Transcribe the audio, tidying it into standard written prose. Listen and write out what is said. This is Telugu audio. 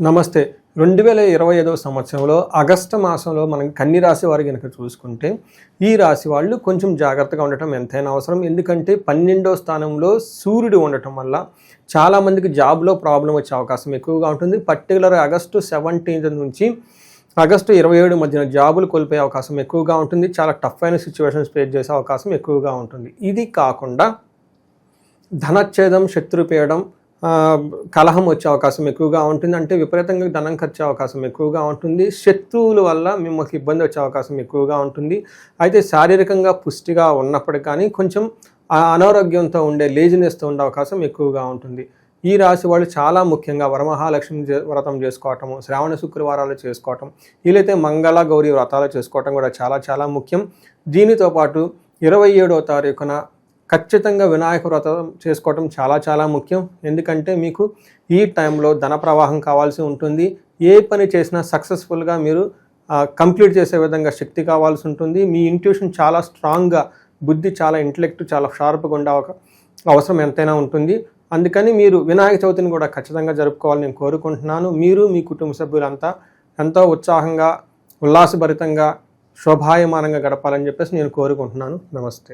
నమస్తే. 2025 సంవత్సరంలో ఆగస్టు మాసంలో మనం కన్ని రాశి వారు గనక చూసుకుంటే, ఈ రాశి వాళ్ళు కొంచెం జాగ్రత్తగా ఉండటం ఎంతైనా అవసరం. ఎందుకంటే 12వ స్థానంలో సూర్యుడు ఉండటం వల్ల చాలామందికి జాబ్‌లో ప్రాబ్లమ్ వచ్చే అవకాశం ఎక్కువగా ఉంటుంది. పర్టిక్యులర్‌గా ఆగస్టు 17 నుంచి ఆగస్టు 27 మధ్యన జాబులు కోల్పోయే అవకాశం ఎక్కువగా ఉంటుంది. చాలా టఫ్ అయిన సిట్యుయేషన్స్ ఫేస్ చేసే అవకాశం ఎక్కువగా ఉంటుంది. ఇది కాకుండా ధనచ్ఛేదం, శత్రుపీడనం, కలహం వచ్చే అవకాశం ఎక్కువగా ఉంటుంది. అంటే విపరీతంగా ధనం ఖర్చే అవకాశం ఎక్కువగా ఉంటుంది. శత్రువుల వల్ల మిమ్మల్ని ఇబ్బంది వచ్చే అవకాశం ఎక్కువగా ఉంటుంది. అయితే శారీరకంగా పుష్టిగా ఉన్నప్పటికీ కానీ కొంచెం అనారోగ్యంతో ఉండే లేజినెస్తో ఉండే అవకాశం ఎక్కువగా ఉంటుంది. ఈ రాశి వాళ్ళు చాలా ముఖ్యంగా వరమహాలక్ష్మి వ్రతం చేసుకోవటము, శ్రావణ శుక్రవారాలు చేసుకోవటం, వీలైతే మంగళ గౌరీ వ్రతాలు చేసుకోవటం కూడా చాలా ముఖ్యం. దీనితో పాటు 27వ తారీఖున ఖచ్చితంగా వినాయక వ్రతం చేసుకోవటం చాలా ముఖ్యం. ఎందుకంటే మీకు ఈ టైంలో ధన ప్రవాహం కావాల్సి ఉంటుంది. ఏ పని చేసినా సక్సెస్ఫుల్గా మీరు కంప్లీట్ చేసే విధంగా శక్తి కావాల్సి ఉంటుంది. మీ ఇంట్యూషన్ చాలా స్ట్రాంగ్గా, బుద్ధి చాలా ఇంటెలెక్ట్ చాలా షార్ప్గా ఉండే అవసరం ఎంతైనా ఉంటుంది. అందుకని మీరు వినాయక చవితిని కూడా ఖచ్చితంగా జరుపుకోవాలని నేను కోరుకుంటున్నాను. మీరు మీ కుటుంబ సభ్యులంతా ఎంతో ఉత్సాహంగా, ఉల్లాసభరితంగా, శోభాయమానంగా గడపాలని చెప్పేసి నేను కోరుకుంటున్నాను. నమస్తే.